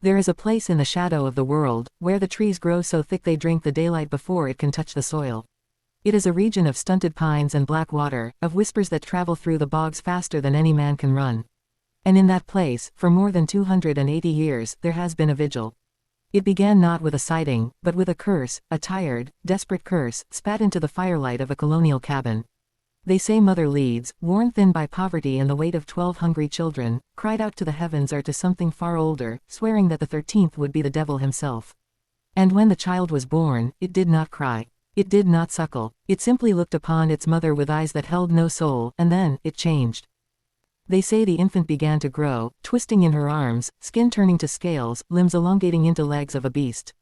There is a place in the shadow of the world, where the trees grow so thick they drink the daylight before it can touch the soil. It is a region of stunted pines and black water, of whispers that travel through the bogs faster than any man can run. And in that place, for more than 280 years, there has been a vigil. It began not with a sighting, but with a curse, a tired, desperate curse, spat into the firelight of a colonial cabin. They say Mother Leeds, worn thin by poverty and the weight of 12 hungry children, cried out to the heavens or to something far older, swearing that the 13th would be the devil himself. And when the child was born, it did not cry. It did not suckle. It simply looked upon its mother with eyes that held no soul, and then, it changed. They say the infant began to grow, twisting in her arms, skin turning to scales, limbs elongating into legs of a beast.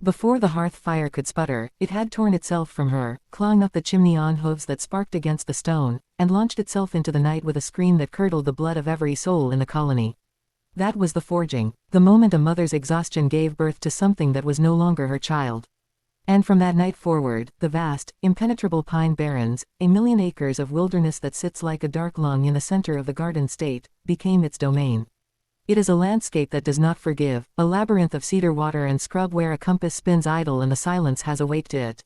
Before the hearth fire could sputter, it had torn itself from her, clawing up the chimney on hooves that sparked against the stone, and launched itself into the night with a scream that curdled the blood of every soul in the colony. That was the forging, the moment a mother's exhaustion gave birth to something that was no longer her child. And from that night forward, the vast, impenetrable Pine Barrens, a million acres of wilderness that sits like a dark lung in the center of the Garden State, became its domain. It is a landscape that does not forgive, a labyrinth of cedar water and scrub where a compass spins idle and the silence has a weight to it.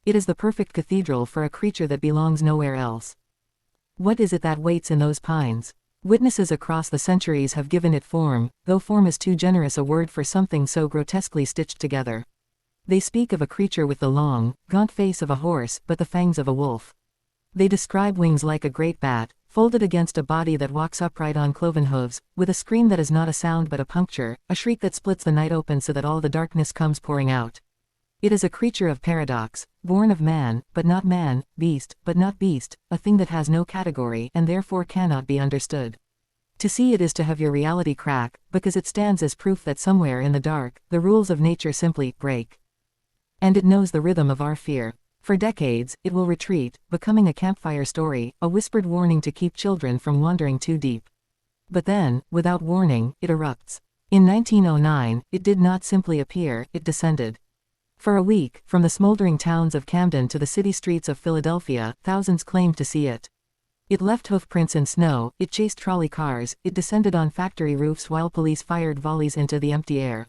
It is the perfect cathedral for a creature that belongs nowhere else. What is it that waits in those pines? Witnesses across the centuries have given it form, though form is too generous a word for something so grotesquely stitched together. They speak of a creature with the long, gaunt face of a horse but the fangs of a wolf. They describe wings like a great bat, folded against a body that walks upright on cloven hooves, with a scream that is not a sound but a puncture, a shriek that splits the night open so that all the darkness comes pouring out. It is a creature of paradox, born of man, but not man, beast, but not beast, a thing that has no category and therefore cannot be understood. To see it is to have your reality crack, because it stands as proof that somewhere in the dark, the rules of nature simply break. And it knows the rhythm of our fear. For decades, it will retreat, becoming a campfire story, a whispered warning to keep children from wandering too deep. But then, without warning, it erupts. In 1909, it did not simply appear, it descended. For a week, from the smoldering towns of Camden to the city streets of Philadelphia, thousands claimed to see it. It left hoofprints in snow, it chased trolley cars, it descended on factory roofs while police fired volleys into the empty air.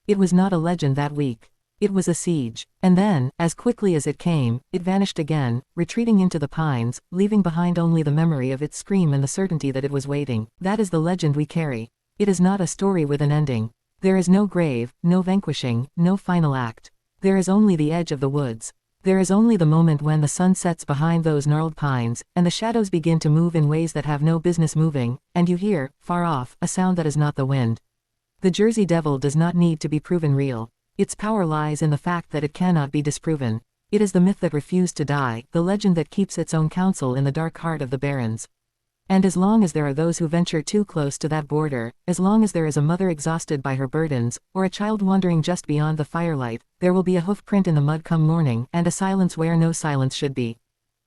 It was not a legend that week. It was a siege. And then, as quickly as it came, it vanished again, retreating into the pines, leaving behind only the memory of its scream and the certainty that it was waiting. That is the legend we carry. It is not a story with an ending. There is no grave, no vanquishing, no final act. There is only the edge of the woods. There is only the moment when the sun sets behind those gnarled pines, and the shadows begin to move in ways that have no business moving, and you hear, far off, a sound that is not the wind. The Jersey Devil does not need to be proven real. Its power lies in the fact that it cannot be disproven. It is the myth that refused to die, the legend that keeps its own counsel in the dark heart of the Barrens. And as long as there are those who venture too close to that border, as long as there is a mother exhausted by her burdens, or a child wandering just beyond the firelight, there will be a hoofprint in the mud come morning, and a silence where no silence should be.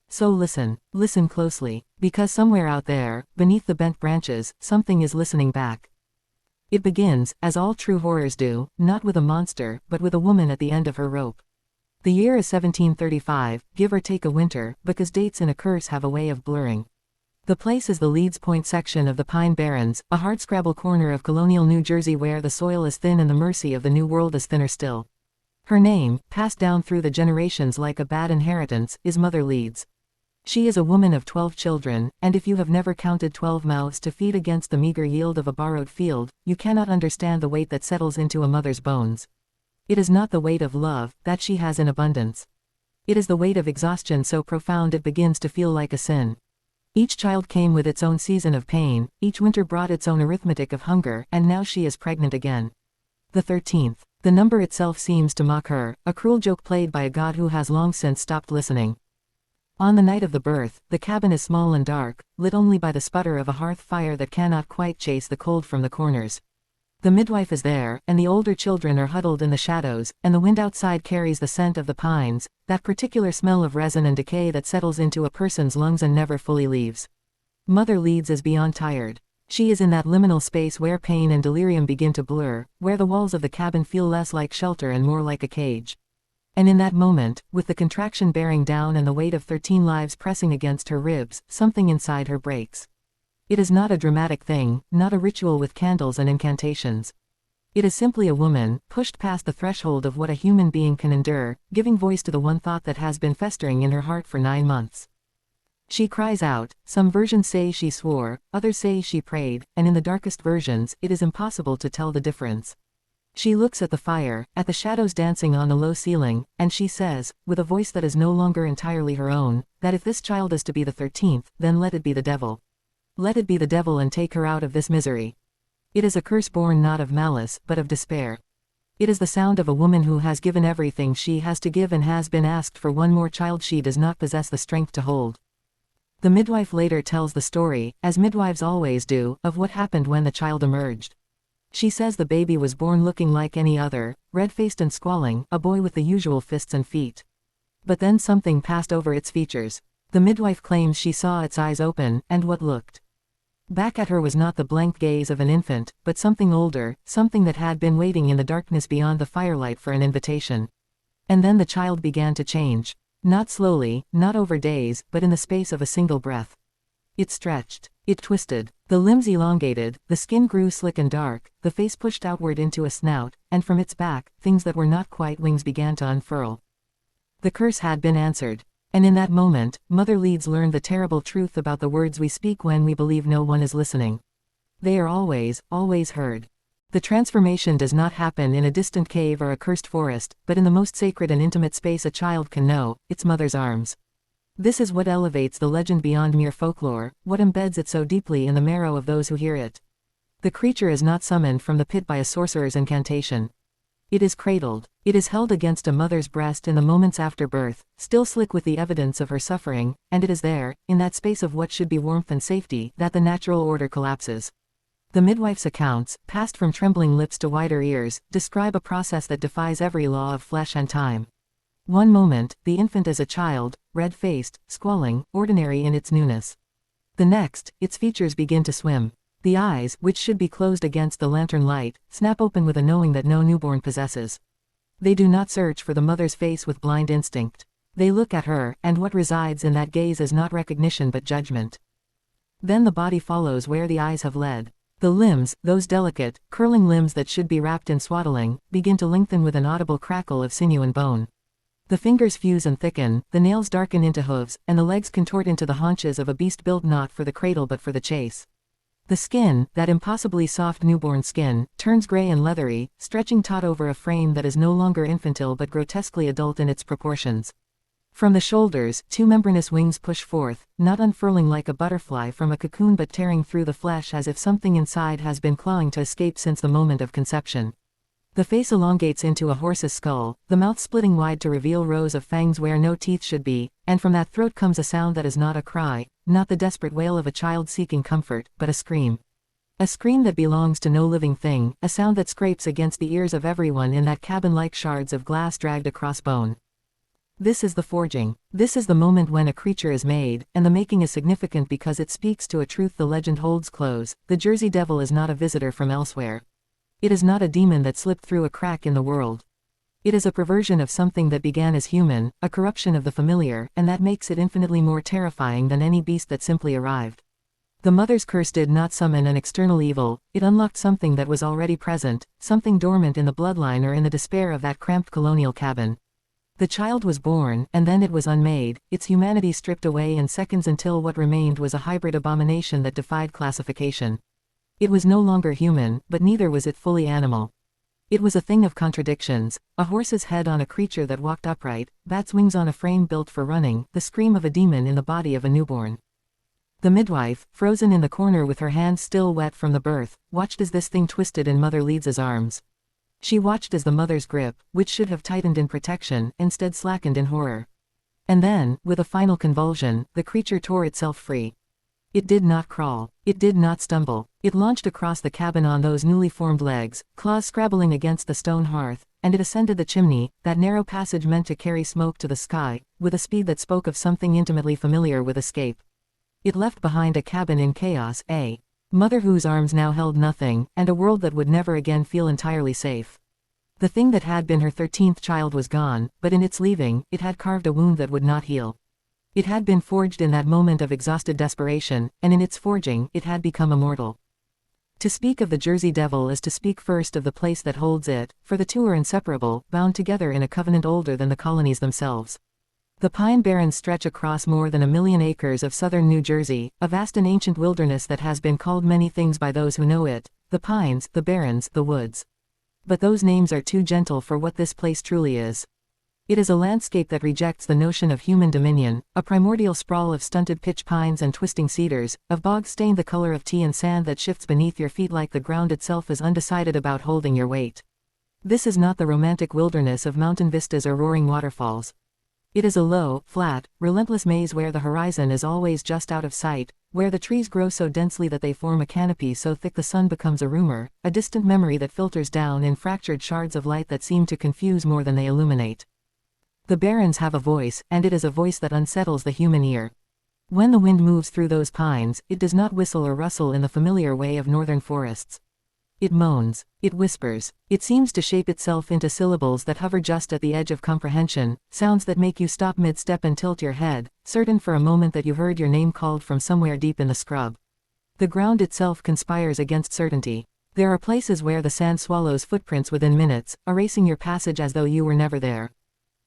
So listen closely, because somewhere out there, beneath the bent branches, something is listening back. It begins, as all true horrors do, not with a monster, but with a woman at the end of her rope. The year is 1735, give or take a winter, because dates in a curse have a way of blurring. The place is the Leeds Point section of the Pine Barrens, a hardscrabble corner of colonial New Jersey where the soil is thin and the mercy of the New World is thinner still. Her name, passed down through the generations like a bad inheritance, is Mother Leeds. She is a woman of 12 children, and if you have never counted 12 mouths to feed against the meager yield of a borrowed field, you cannot understand the weight that settles into a mother's bones. It is not the weight of love, that she has in abundance. It is the weight of exhaustion so profound it begins to feel like a sin. Each child came with its own season of pain, each winter brought its own arithmetic of hunger, and now she is pregnant again. The 13th. The number itself seems to mock her, a cruel joke played by a god who has long since stopped listening. On the night of the birth, the cabin is small and dark, lit only by the sputter of a hearth fire that cannot quite chase the cold from the corners. The midwife is there, and the older children are huddled in the shadows, and the wind outside carries the scent of the pines, that particular smell of resin and decay that settles into a person's lungs and never fully leaves. Mother Leeds is beyond tired. She is in that liminal space where pain and delirium begin to blur, where the walls of the cabin feel less like shelter and more like a cage. And in that moment, with the contraction bearing down and the weight of 13 lives pressing against her ribs, something inside her breaks. It is not a dramatic thing, not a ritual with candles and incantations. It is simply a woman, pushed past the threshold of what a human being can endure, giving voice to the one thought that has been festering in her heart for 9 months. She cries out. Some versions say she swore, others say she prayed, and in the darkest versions, it is impossible to tell the difference. She looks at the fire, at the shadows dancing on the low ceiling, and she says, with a voice that is no longer entirely her own, that if this child is to be the 13th, then let it be the devil. Let it be the devil and take her out of this misery. It is a curse born not of malice, but of despair. It is the sound of a woman who has given everything she has to give and has been asked for one more child she does not possess the strength to hold. The midwife later tells the story, as midwives always do, of what happened when the child emerged. She says the baby was born looking like any other, red-faced and squalling, a boy with the usual fists and feet. But then something passed over its features. The midwife claims she saw its eyes open, and what looked back at her was not the blank gaze of an infant, but something older, something that had been waiting in the darkness beyond the firelight for an invitation. And then the child began to change. Not slowly, not over days, but in the space of a single breath. It stretched. It twisted. The limbs elongated, the skin grew slick and dark, the face pushed outward into a snout, and from its back, things that were not quite wings began to unfurl. The curse had been answered. And in that moment, Mother Leeds learned the terrible truth about the words we speak when we believe no one is listening. They are always, always heard. The transformation does not happen in a distant cave or a cursed forest, but in the most sacred and intimate space a child can know, its mother's arms. This is what elevates the legend beyond mere folklore, what embeds it so deeply in the marrow of those who hear it. The creature is not summoned from the pit by a sorcerer's incantation. It is cradled. It is held against a mother's breast in the moments after birth, still slick with the evidence of her suffering, and it is there, in that space of what should be warmth and safety, that the natural order collapses. The midwife's accounts, passed from trembling lips to wider ears, describe a process that defies every law of flesh and time. One moment, the infant is a child, red-faced, squalling, ordinary in its newness. The next, its features begin to swim. The eyes, which should be closed against the lantern light, snap open with a knowing that no newborn possesses. They do not search for the mother's face with blind instinct. They look at her, and what resides in that gaze is not recognition but judgment. Then the body follows where the eyes have led. The limbs, those delicate, curling limbs that should be wrapped in swaddling, begin to lengthen with an audible crackle of sinew and bone. The fingers fuse and thicken, the nails darken into hooves, and the legs contort into the haunches of a beast built not for the cradle but for the chase. The skin, that impossibly soft newborn skin, turns gray and leathery, stretching taut over a frame that is no longer infantile but grotesquely adult in its proportions. From the shoulders, 2 membranous wings push forth, not unfurling like a butterfly from a cocoon but tearing through the flesh as if something inside has been clawing to escape since the moment of conception. The face elongates into a horse's skull, the mouth splitting wide to reveal rows of fangs where no teeth should be, and from that throat comes a sound that is not a cry, not the desperate wail of a child seeking comfort, but a scream. A scream that belongs to no living thing, a sound that scrapes against the ears of everyone in that cabin like shards of glass dragged across bone. This is the forging. This is the moment when a creature is made, and the making is significant because it speaks to a truth the legend holds close. The Jersey Devil is not a visitor from elsewhere. It is not a demon that slipped through a crack in the world. It is a perversion of something that began as human, a corruption of the familiar, and that makes it infinitely more terrifying than any beast that simply arrived. The mother's curse did not summon an external evil, it unlocked something that was already present, something dormant in the bloodline or in the despair of that cramped colonial cabin. The child was born, and then it was unmade, its humanity stripped away in seconds until what remained was a hybrid abomination that defied classification. It was no longer human, but neither was it fully animal. It was a thing of contradictions, a horse's head on a creature that walked upright, bat's wings on a frame built for running, the scream of a demon in the body of a newborn. The midwife, frozen in the corner with her hands still wet from the birth, watched as this thing twisted in Mother Leeds's arms. She watched as the mother's grip, which should have tightened in protection, instead slackened in horror. And then, with a final convulsion, the creature tore itself free. It did not crawl. It did not stumble. It launched across the cabin on those newly formed legs, claws scrabbling against the stone hearth, and it ascended the chimney, that narrow passage meant to carry smoke to the sky, with a speed that spoke of something intimately familiar with escape. It left behind a cabin in chaos, a mother whose arms now held nothing, and a world that would never again feel entirely safe. The thing that had been her 13th child was gone, but in its leaving, it had carved a wound that would not heal. It had been forged in that moment of exhausted desperation, and in its forging, it had become immortal. To speak of the Jersey Devil is to speak first of the place that holds it, for the two are inseparable, bound together in a covenant older than the colonies themselves. The Pine Barrens stretch across more than 1,000,000 acres of southern New Jersey, a vast and ancient wilderness that has been called many things by those who know it: the pines, the barrens, the woods. But those names are too gentle for what this place truly is. It is a landscape that rejects the notion of human dominion, a primordial sprawl of stunted pitch pines and twisting cedars, of bogs stained the color of tea and sand that shifts beneath your feet like the ground itself is undecided about holding your weight. This is not the romantic wilderness of mountain vistas or roaring waterfalls. It is a low, flat, relentless maze where the horizon is always just out of sight, where the trees grow so densely that they form a canopy so thick the sun becomes a rumor, a distant memory that filters down in fractured shards of light that seem to confuse more than they illuminate. The barrens have a voice, and it is a voice that unsettles the human ear. When the wind moves through those pines, it does not whistle or rustle in the familiar way of northern forests. It moans, it whispers, it seems to shape itself into syllables that hover just at the edge of comprehension, sounds that make you stop mid-step and tilt your head, certain for a moment that you heard your name called from somewhere deep in the scrub. The ground itself conspires against certainty. There are places where the sand swallows footprints within minutes, erasing your passage as though you were never there.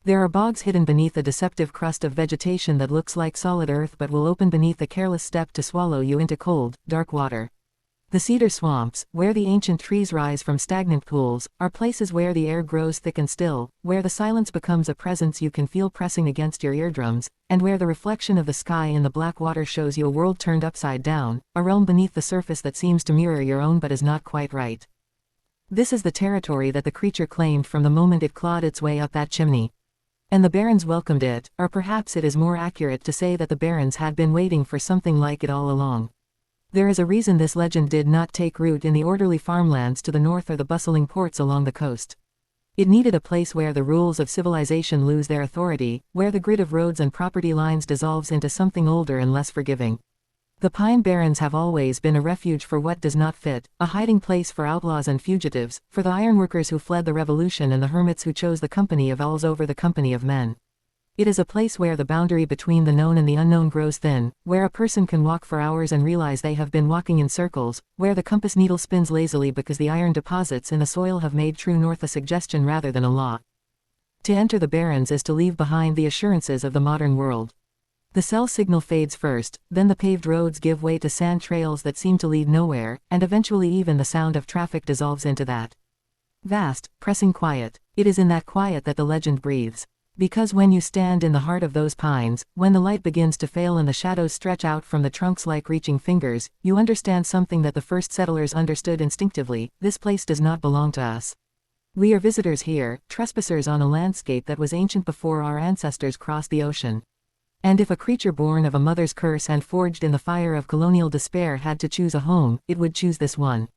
There are bogs hidden beneath a deceptive crust of vegetation that looks like solid earth but will open beneath a careless step to swallow you into cold, dark water. The cedar swamps, where the ancient trees rise from stagnant pools, are places where the air grows thick and still, where the silence becomes a presence you can feel pressing against your eardrums, and where the reflection of the sky in the black water shows you a world turned upside down, a realm beneath the surface that seems to mirror your own but is not quite right. This is the territory that the creature claimed from the moment it clawed its way up that chimney. And the barrens welcomed it, or perhaps it is more accurate to say that the barrens had been waiting for something like it all along. There is a reason this legend did not take root in the orderly farmlands to the north or the bustling ports along the coast. It needed a place where the rules of civilization lose their authority, where the grid of roads and property lines dissolves into something older and less forgiving. The Pine Barrens have always been a refuge for what does not fit, a hiding place for outlaws and fugitives, for the ironworkers who fled the revolution and the hermits who chose the company of owls over the company of men. It is a place where the boundary between the known and the unknown grows thin, where a person can walk for hours and realize they have been walking in circles, where the compass needle spins lazily because the iron deposits in the soil have made true north a suggestion rather than a law. To enter the barrens is to leave behind the assurances of the modern world. The cell signal fades first, then the paved roads give way to sand trails that seem to lead nowhere, and eventually even the sound of traffic dissolves into that vast, pressing quiet. It is in that quiet that the legend breathes. Because when you stand in the heart of those pines, when the light begins to fail and the shadows stretch out from the trunks like reaching fingers, you understand something that the first settlers understood instinctively: this place does not belong to us. We are visitors here, trespassers on a landscape that was ancient before our ancestors crossed the ocean. And if a creature born of a mother's curse and forged in the fire of colonial despair had to choose a home, it would choose this one.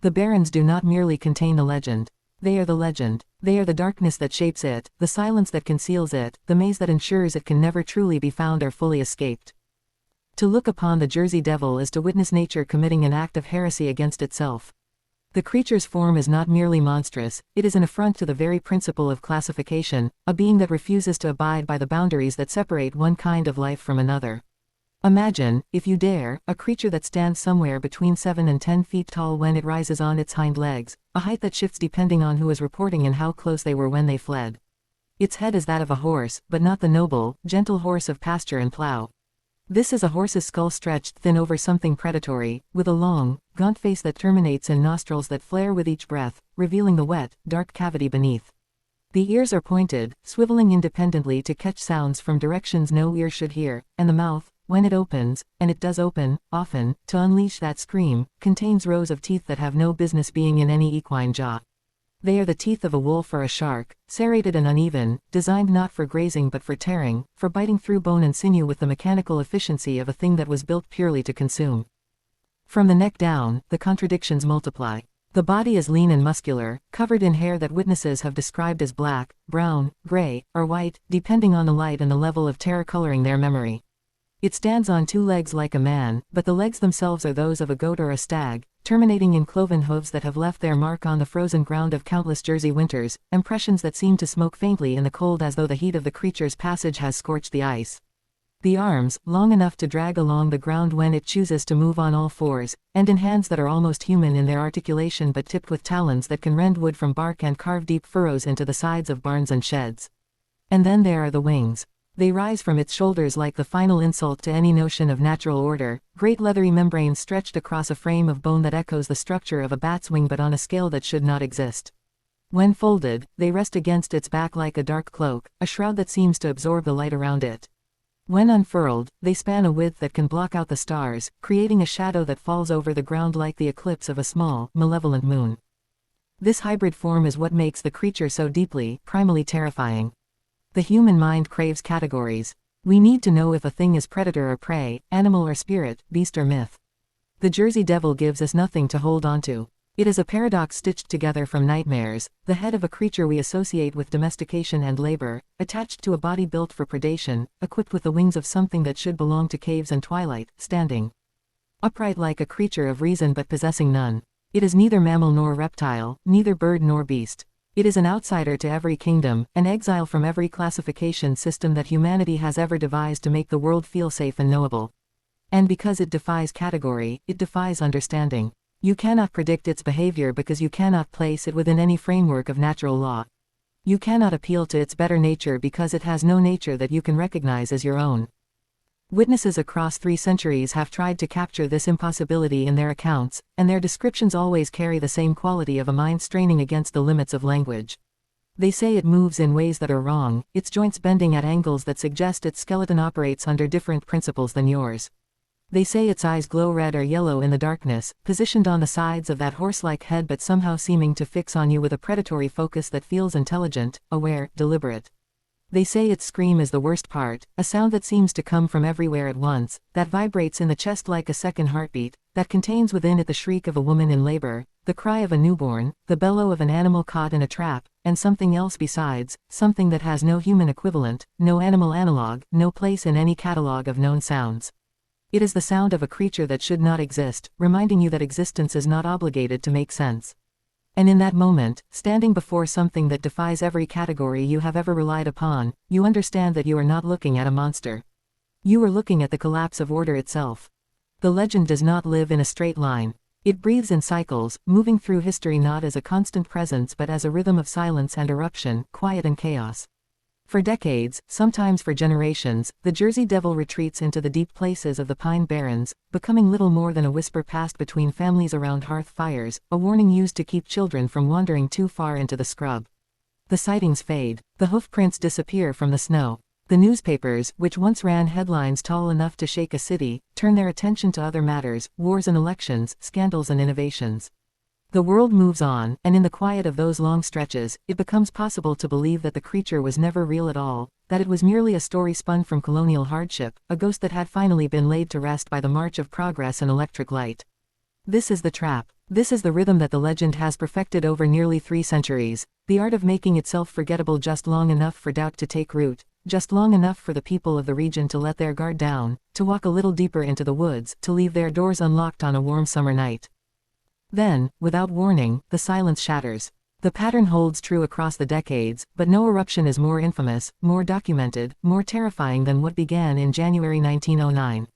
The barrens do not merely contain the legend. They are the legend. They are the darkness that shapes it, the silence that conceals it, the maze that ensures it can never truly be found or fully escaped. To look upon the Jersey Devil is to witness nature committing an act of heresy against itself. The creature's form is not merely monstrous, it is an affront to the very principle of classification, a being that refuses to abide by the boundaries that separate one kind of life from another. Imagine, if you dare, a creature that stands somewhere between 7 and 10 feet tall when it rises on its hind legs, a height that shifts depending on who is reporting and how close they were when they fled. Its head is that of a horse, but not the noble, gentle horse of pasture and plow. This is a horse's skull stretched thin over something predatory, with a long, gaunt face that terminates in nostrils that flare with each breath, revealing the wet, dark cavity beneath. The ears are pointed, swiveling independently to catch sounds from directions no ear should hear, and the mouth, when it opens, and it does open, often, to unleash that scream, contains rows of teeth that have no business being in any equine jaw. They are the teeth of a wolf or a shark, serrated and uneven, designed not for grazing but for tearing, for biting through bone and sinew with the mechanical efficiency of a thing that was built purely to consume. From the neck down, the contradictions multiply. The body is lean and muscular, covered in hair that witnesses have described as black, brown, gray, or white, depending on the light and the level of terror coloring their memory. It stands on 2 legs like a man, but the legs themselves are those of a goat or a stag, terminating in cloven hooves that have left their mark on the frozen ground of countless Jersey winters, impressions that seem to smoke faintly in the cold as though the heat of the creature's passage has scorched the ice. The arms, long enough to drag along the ground when it chooses to move on all fours, and in hands that are almost human in their articulation but tipped with talons that can rend wood from bark and carve deep furrows into the sides of barns and sheds. And then there are the wings. They rise from its shoulders like the final insult to any notion of natural order, great leathery membranes stretched across a frame of bone that echoes the structure of a bat's wing but on a scale that should not exist. When folded, they rest against its back like a dark cloak, a shroud that seems to absorb the light around it. When unfurled, they span a width that can block out the stars, creating a shadow that falls over the ground like the eclipse of a small, malevolent moon. This hybrid form is what makes the creature so deeply, primally terrifying. The human mind craves categories. We need to know if a thing is predator or prey, animal or spirit, beast or myth. The Jersey Devil gives us nothing to hold onto. It is a paradox stitched together from nightmares, the head of a creature we associate with domestication and labor, attached to a body built for predation, equipped with the wings of something that should belong to caves and twilight, standing upright like a creature of reason but possessing none. It is neither mammal nor reptile, neither bird nor beast. It is an outsider to every kingdom, an exile from every classification system that humanity has ever devised to make the world feel safe and knowable. And because it defies category, it defies understanding. You cannot predict its behavior because you cannot place it within any framework of natural law. You cannot appeal to its better nature because it has no nature that you can recognize as your own. Witnesses across 3 centuries have tried to capture this impossibility in their accounts, and their descriptions always carry the same quality of a mind straining against the limits of language. They say it moves in ways that are wrong, its joints bending at angles that suggest its skeleton operates under different principles than yours. They say its eyes glow red or yellow in the darkness, positioned on the sides of that horse-like head but somehow seeming to fix on you with a predatory focus that feels intelligent, aware, deliberate. They say its scream is the worst part, a sound that seems to come from everywhere at once, that vibrates in the chest like a second heartbeat, that contains within it the shriek of a woman in labor, the cry of a newborn, the bellow of an animal caught in a trap, and something else besides, something that has no human equivalent, no animal analog, no place in any catalog of known sounds. It is the sound of a creature that should not exist, reminding you that existence is not obligated to make sense. And in that moment, standing before something that defies every category you have ever relied upon, you understand that you are not looking at a monster. You are looking at the collapse of order itself. The legend does not live in a straight line. It breathes in cycles, moving through history not as a constant presence but as a rhythm of silence and eruption, quiet and chaos. For decades, sometimes for generations, the Jersey Devil retreats into the deep places of the Pine Barrens, becoming little more than a whisper passed between families around hearth fires, a warning used to keep children from wandering too far into the scrub. The sightings fade. The hoofprints disappear from the snow. The newspapers, which once ran headlines tall enough to shake a city, turn their attention to other matters, wars and elections, scandals and innovations. The world moves on, and in the quiet of those long stretches, it becomes possible to believe that the creature was never real at all, that it was merely a story spun from colonial hardship, a ghost that had finally been laid to rest by the march of progress and electric light. This is the trap. This is the rhythm that the legend has perfected over nearly 3 centuries, the art of making itself forgettable just long enough for doubt to take root, just long enough for the people of the region to let their guard down, to walk a little deeper into the woods, to leave their doors unlocked on a warm summer night. Then, without warning, the silence shatters. The pattern holds true across the decades, but no eruption is more infamous, more documented, more terrifying than what began in January 1909.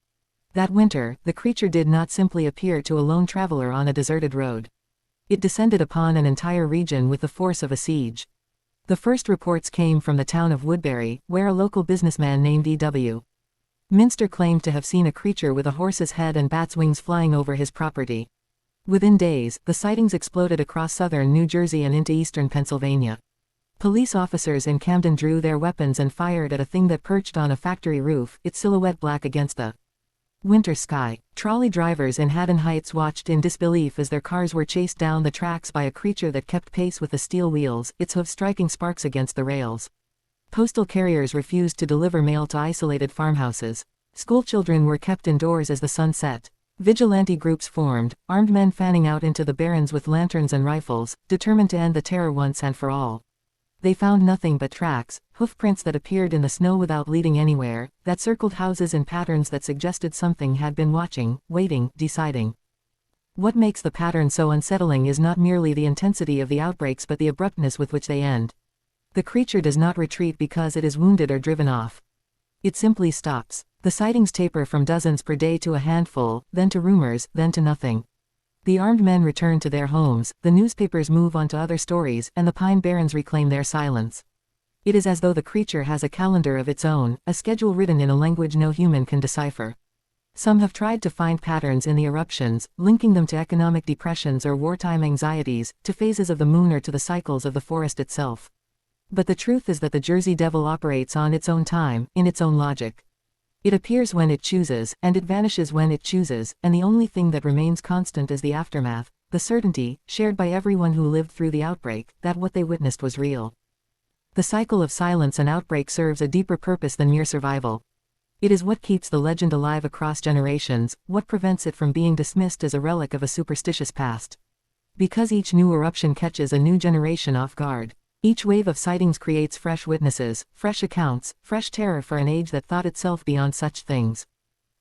That winter, the creature did not simply appear to a lone traveler on a deserted road. It descended upon an entire region with the force of a siege. The first reports came from the town of Woodbury, where a local businessman named E.W. Minster claimed to have seen a creature with a horse's head and bat's wings flying over his property. Within days, the sightings exploded across southern New Jersey and into eastern Pennsylvania. Police officers in Camden drew their weapons and fired at a thing that perched on a factory roof, its silhouette black against the winter sky. Trolley drivers in Haddon Heights watched in disbelief as their cars were chased down the tracks by a creature that kept pace with the steel wheels, its hooves striking sparks against the rails. Postal carriers refused to deliver mail to isolated farmhouses. Schoolchildren were kept indoors as the sun set. Vigilante groups formed, armed men fanning out into the barrens with lanterns and rifles, determined to end the terror once and for all. They found nothing but tracks, hoofprints that appeared in the snow without leading anywhere, that circled houses in patterns that suggested something had been watching, waiting, deciding. What makes the pattern so unsettling is not merely the intensity of the outbreaks but the abruptness with which they end. The creature does not retreat because it is wounded or driven off. It simply stops. The sightings taper from dozens per day to a handful, then to rumors, then to nothing. The armed men return to their homes, the newspapers move on to other stories, and the Pine Barrens reclaim their silence. It is as though the creature has a calendar of its own, a schedule written in a language no human can decipher. Some have tried to find patterns in the eruptions, linking them to economic depressions or wartime anxieties, to phases of the moon or to the cycles of the forest itself. But the truth is that the Jersey Devil operates on its own time, in its own logic. It appears when it chooses, and it vanishes when it chooses, and the only thing that remains constant is the aftermath, the certainty, shared by everyone who lived through the outbreak, that what they witnessed was real. The cycle of silence and outbreak serves a deeper purpose than mere survival. It is what keeps the legend alive across generations, what prevents it from being dismissed as a relic of a superstitious past. Because each new eruption catches a new generation off guard. Each wave of sightings creates fresh witnesses, fresh accounts, fresh terror for an age that thought itself beyond such things.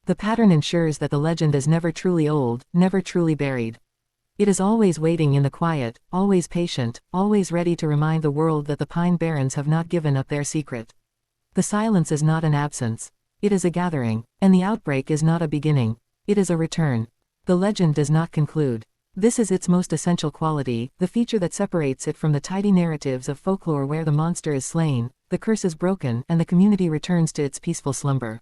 The pattern ensures that the legend is never truly old, never truly buried. It is always waiting in the quiet, always patient, always ready to remind the world that the Pine Barrens have not given up their secret. The silence is not an absence. It is a gathering, and the outbreak is not a beginning. It is a return. The legend does not conclude. This is its most essential quality, the feature that separates it from the tidy narratives of folklore where the monster is slain, the curse is broken, and the community returns to its peaceful slumber.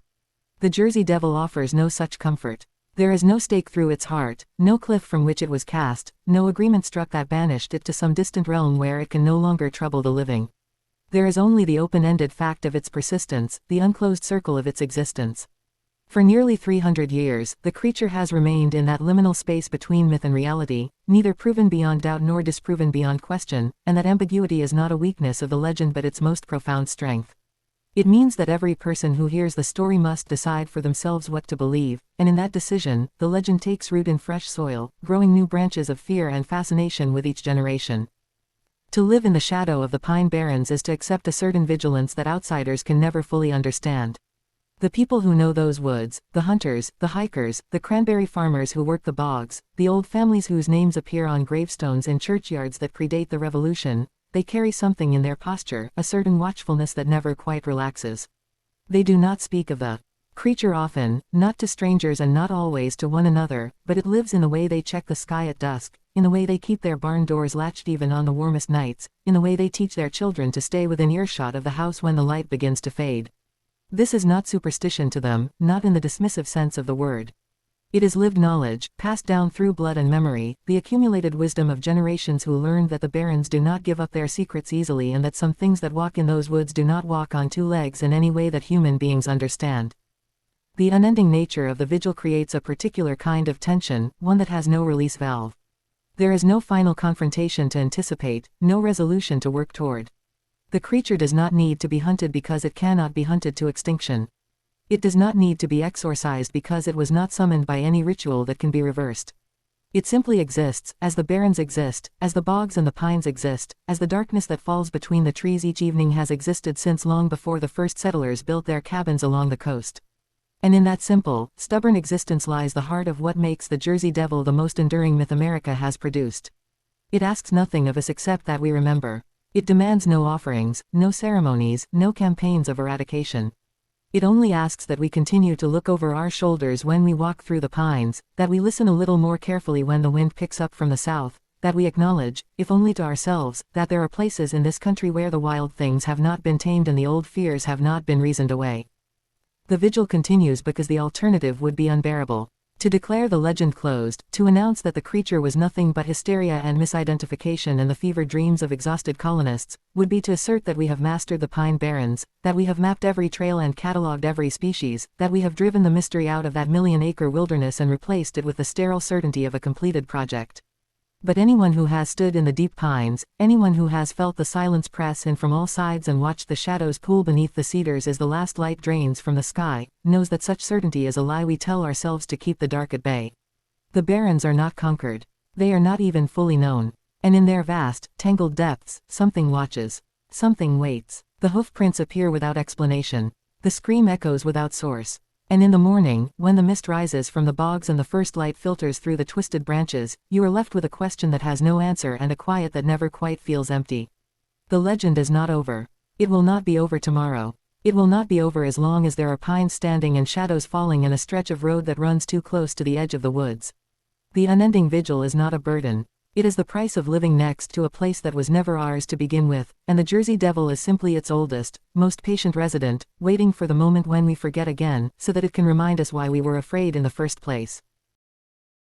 The Jersey Devil offers no such comfort. There is no stake through its heart, no cliff from which it was cast, no agreement struck that banished it to some distant realm where it can no longer trouble the living. There is only the open-ended fact of its persistence, the unclosed circle of its existence. For nearly 300 years, the creature has remained in that liminal space between myth and reality, neither proven beyond doubt nor disproven beyond question, and that ambiguity is not a weakness of the legend but its most profound strength. It means that every person who hears the story must decide for themselves what to believe, and in that decision, the legend takes root in fresh soil, growing new branches of fear and fascination with each generation. To live in the shadow of the Pine Barrens is to accept a certain vigilance that outsiders can never fully understand. The people who know those woods, the hunters, the hikers, the cranberry farmers who work the bogs, the old families whose names appear on gravestones in churchyards that predate the Revolution, they carry something in their posture, a certain watchfulness that never quite relaxes. They do not speak of the creature often, not to strangers and not always to one another, but it lives in the way they check the sky at dusk, in the way they keep their barn doors latched even on the warmest nights, in the way they teach their children to stay within earshot of the house when the light begins to fade. This is not superstition to them, not in the dismissive sense of the word. It is lived knowledge, passed down through blood and memory, the accumulated wisdom of generations who learned that the Barrens do not give up their secrets easily and that some things that walk in those woods do not walk on two legs in any way that human beings understand. The unending nature of the vigil creates a particular kind of tension, one that has no release valve. There is no final confrontation to anticipate, no resolution to work toward. The creature does not need to be hunted because it cannot be hunted to extinction. It does not need to be exorcised because it was not summoned by any ritual that can be reversed. It simply exists, as the barrens exist, as the bogs and the pines exist, as the darkness that falls between the trees each evening has existed since long before the first settlers built their cabins along the coast. And in that simple, stubborn existence lies the heart of what makes the Jersey Devil the most enduring myth America has produced. It asks nothing of us except that we remember. It demands no offerings, no ceremonies, no campaigns of eradication. It only asks that we continue to look over our shoulders when we walk through the pines, that we listen a little more carefully when the wind picks up from the south, that we acknowledge, if only to ourselves, that there are places in this country where the wild things have not been tamed and the old fears have not been reasoned away. The vigil continues because the alternative would be unbearable. To declare the legend closed, to announce that the creature was nothing but hysteria and misidentification and the fevered dreams of exhausted colonists, would be to assert that we have mastered the Pine Barrens, that we have mapped every trail and catalogued every species, that we have driven the mystery out of that million-acre wilderness and replaced it with the sterile certainty of a completed project. But anyone who has stood in the deep pines, anyone who has felt the silence press in from all sides and watched the shadows pool beneath the cedars as the last light drains from the sky, knows that such certainty is a lie we tell ourselves to keep the dark at bay. The Barrens are not conquered. They are not even fully known. And in their vast, tangled depths, something watches. Something waits. The hoof prints appear without explanation. The scream echoes without source. And in the morning, when the mist rises from the bogs and the first light filters through the twisted branches, you are left with a question that has no answer and a quiet that never quite feels empty. The legend is not over. It will not be over tomorrow. It will not be over as long as there are pines standing and shadows falling in a stretch of road that runs too close to the edge of the woods. The unending vigil is not a burden. It is the price of living next to a place that was never ours to begin with, and the Jersey Devil is simply its oldest, most patient resident, waiting for the moment when we forget again, so that it can remind us why we were afraid in the first place.